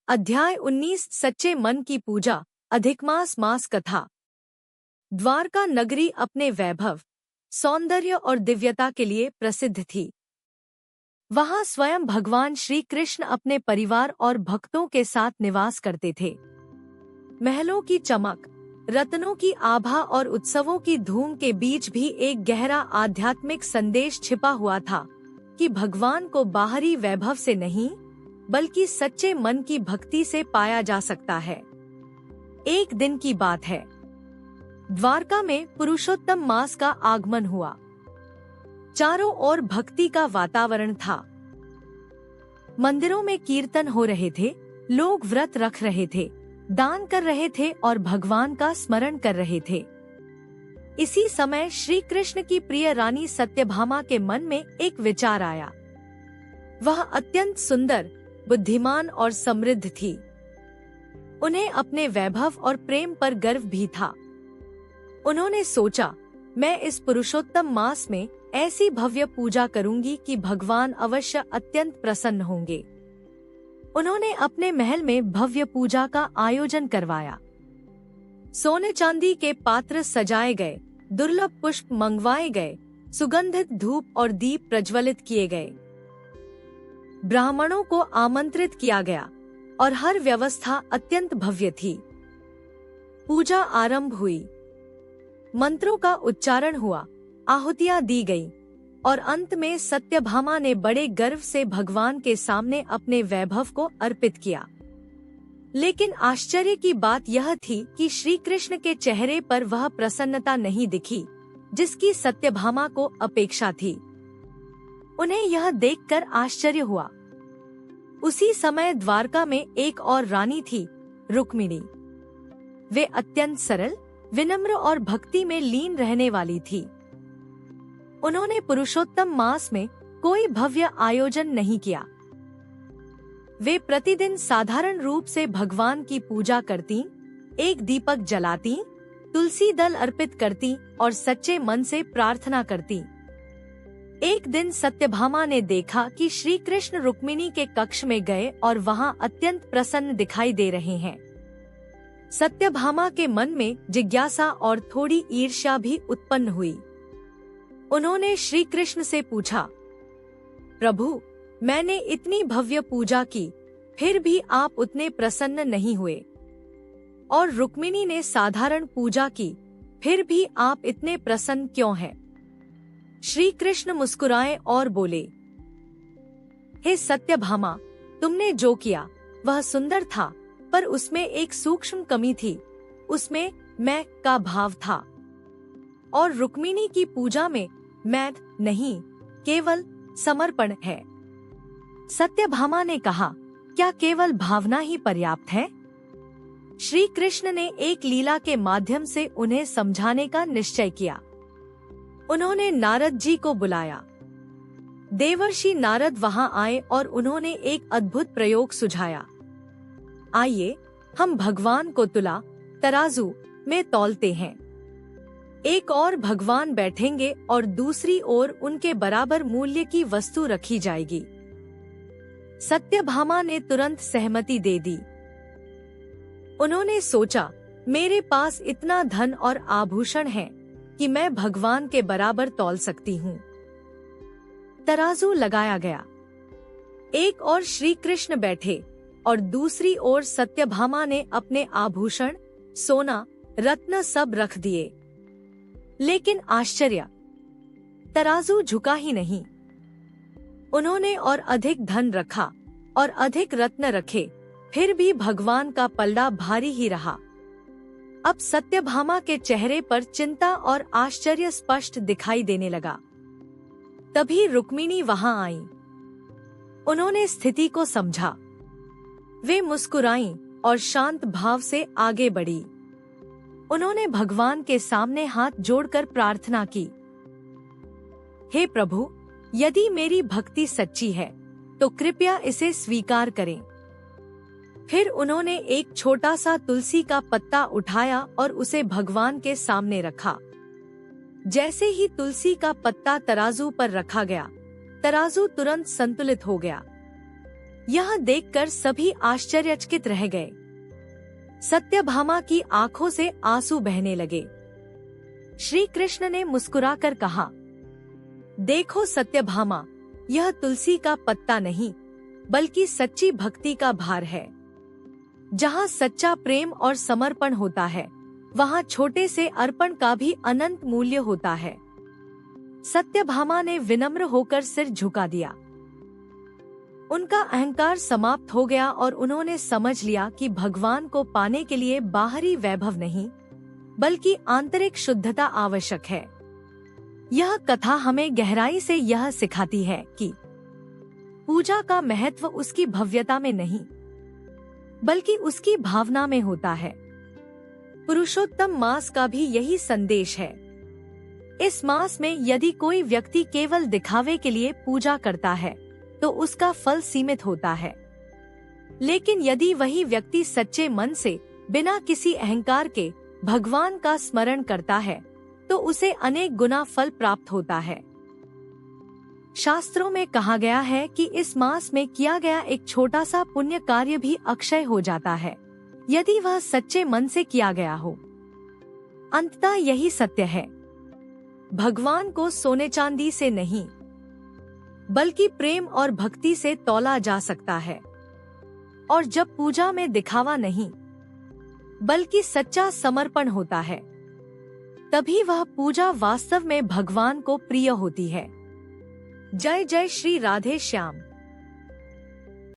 अध्याय 19 सच्चे मन की पूजा। अधिकमास मास कथा। द्वारका नगरी अपने वैभव, सौंदर्य और दिव्यता के लिए प्रसिद्ध थी। वहां स्वयं भगवान श्री कृष्ण अपने परिवार और भक्तों के साथ निवास करते थे। महलों की चमक, रत्नों की आभा और उत्सवों की धूम के बीच भी एक गहरा आध्यात्मिक संदेश छिपा हुआ था कि भगवान को बाहरी वैभव से नहीं बल्कि सच्चे मन की भक्ति से पाया जा सकता है। एक दिन की बात है। द्वारका में पुरुषोत्तम मास का आगमन हुआ। चारों ओर भक्ति का वातावरण था। मंदिरों में कीर्तन हो रहे थे, लोग व्रत रख रहे थे, दान कर रहे थे और भगवान का स्मरण कर रहे थे। इसी समय श्री कृष्ण की प्रिय रानी सत्यभामा के मन में एक विचार आया। वह अत्यंत सुंदर, बुद्धिमान और समृद्ध थी। उन्हें अपने वैभव और प्रेम पर गर्व भी था। उन्होंने सोचा, मैं इस पुरुषोत्तम मास में ऐसी भव्य पूजा करूंगी कि भगवान अवश्य अत्यंत प्रसन्न होंगे। उन्होंने अपने महल में भव्य पूजा का आयोजन करवाया। सोने चांदी के पात्र सजाए गए, दुर्लभ पुष्प मंगवाए गए, सुगंधित धूप और दीप प्रज्वलित किए गए। ब्राह्मणों को आमंत्रित किया गया और हर व्यवस्था अत्यंत भव्य थी। पूजा आरंभ हुई। मंत्रों का उच्चारण हुआ, आहुतियां दी गईं और अंत में सत्यभामा ने बड़े गर्व से भगवान के सामने अपने वैभव को अर्पित किया। लेकिन आश्चर्य की बात यह थी कि श्री कृष्ण के चेहरे पर वह प्रसन्नता नहीं दिखी जिसकी सत्यभामा को अपेक्षा थी। उन्हें यह देखकर आश्चर्य हुआ। उसी समय द्वारका में एक और रानी थी, रुक्मिणी। वे अत्यंत सरल, विनम्र और भक्ति में लीन रहने वाली थी। उन्होंने पुरुषोत्तम मास में कोई भव्य आयोजन नहीं किया। वे प्रतिदिन साधारण रूप से भगवान की पूजा करती, एक दीपक जलाती, तुलसी दल अर्पित करती और सच्चे मन से प्रार्थना करती। एक दिन सत्यभामा ने देखा कि श्री कृष्ण रुक्मिणी के कक्ष में गए और वहां अत्यंत प्रसन्न दिखाई दे रहे हैं। सत्यभामा के मन में जिज्ञासा और थोड़ी ईर्ष्या भी उत्पन्न हुई। उन्होंने श्री कृष्ण से पूछा, प्रभु, मैंने इतनी भव्य पूजा की, फिर भी आप उतने प्रसन्न नहीं हुए, और रुक्मिणी ने साधारण पूजा की, फिर भी आप इतने प्रसन्न क्यों हैं? श्री कृष्ण मुस्कुराए और बोले, हे सत्यभामा, तुमने जो किया वह सुंदर था, पर उसमें एक सूक्ष्म कमी थी। उसमें मैं का भाव था, और रुक्मिणी की पूजा में मैं नहीं, केवल समर्पण है। सत्यभामा ने कहा, क्या केवल भावना ही पर्याप्त है? श्री कृष्ण ने एक लीला के माध्यम से उन्हें समझाने का निश्चय किया। उन्होंने नारद जी को बुलाया। देवर्षि नारद वहां आए और उन्होंने एक अद्भुत प्रयोग सुझाया। आइए, हम भगवान को तुला, तराजू में तौलते हैं। एक ओर भगवान बैठेंगे और दूसरी ओर उनके बराबर मूल्य की वस्तु रखी जाएगी। सत्यभामा ने तुरंत सहमति दे दी। उन्होंने सोचा, मेरे पास इतना धन और आभूषण है कि मैं भगवान के बराबर तौल सकती हूँ। तराजू लगाया गया। एक ओर श्री कृष्ण बैठे और दूसरी ओर सत्यभामा ने अपने आभूषण, सोना, रत्न सब रख दिए। लेकिन आश्चर्य, तराजू झुका ही नहीं। उन्होंने और अधिक धन रखा और अधिक रत्न रखे, फिर भी भगवान का पलड़ा भारी ही रहा। अब सत्यभामा के चेहरे पर चिंता और आश्चर्य स्पष्ट दिखाई देने लगा। तभी रुक्मिणी वहां आई। उन्होंने स्थिति को समझा। वे मुस्कुराईं और शांत भाव से आगे बढ़ी। उन्होंने भगवान के सामने हाथ जोड़कर प्रार्थना की, हे प्रभु, यदि मेरी भक्ति सच्ची है तो कृपया इसे स्वीकार करें। फिर उन्होंने एक छोटा सा तुलसी का पत्ता उठाया और उसे भगवान के सामने रखा। जैसे ही तुलसी का पत्ता तराजू पर रखा गया, तराजू तुरंत संतुलित हो गया। यह देखकर सभी आश्चर्यचकित रह गए। सत्यभामा की आंखों से आंसू बहने लगे। श्री कृष्ण ने मुस्कुराकर कहा, देखो सत्यभामा, यह तुलसी का पत्ता नहीं बल्कि सच्ची भक्ति का भार है। जहाँ सच्चा प्रेम और समर्पण होता है, वहाँ छोटे से अर्पण का भी अनंत मूल्य होता है। सत्यभामा ने विनम्र होकर सिर झुका दिया। उनका अहंकार समाप्त हो गया और उन्होंने समझ लिया कि भगवान को पाने के लिए बाहरी वैभव नहीं बल्कि आंतरिक शुद्धता आवश्यक है। यह कथा हमें गहराई से यह सिखाती है कि पूजा का महत्व उसकी भव्यता में नहीं बल्कि उसकी भावना में होता है। पुरुषोत्तम मास का भी यही संदेश है। इस मास में यदि कोई व्यक्ति केवल दिखावे के लिए पूजा करता है तो उसका फल सीमित होता है, लेकिन यदि वही व्यक्ति सच्चे मन से बिना किसी अहंकार के भगवान का स्मरण करता है तो उसे अनेक गुना फल प्राप्त होता है। शास्त्रों में कहा गया है कि इस मास में किया गया एक छोटा सा पुण्य कार्य भी अक्षय हो जाता है यदि वह सच्चे मन से किया गया हो। अंततः यही सत्य है। भगवान को सोने चांदी से नहीं बल्कि प्रेम और भक्ति से तौला जा सकता है। और जब पूजा में दिखावा नहीं बल्कि सच्चा समर्पण होता है, तभी वह पूजा वास्तव में भगवान को प्रिय होती है। जय जय श्री राधे श्याम।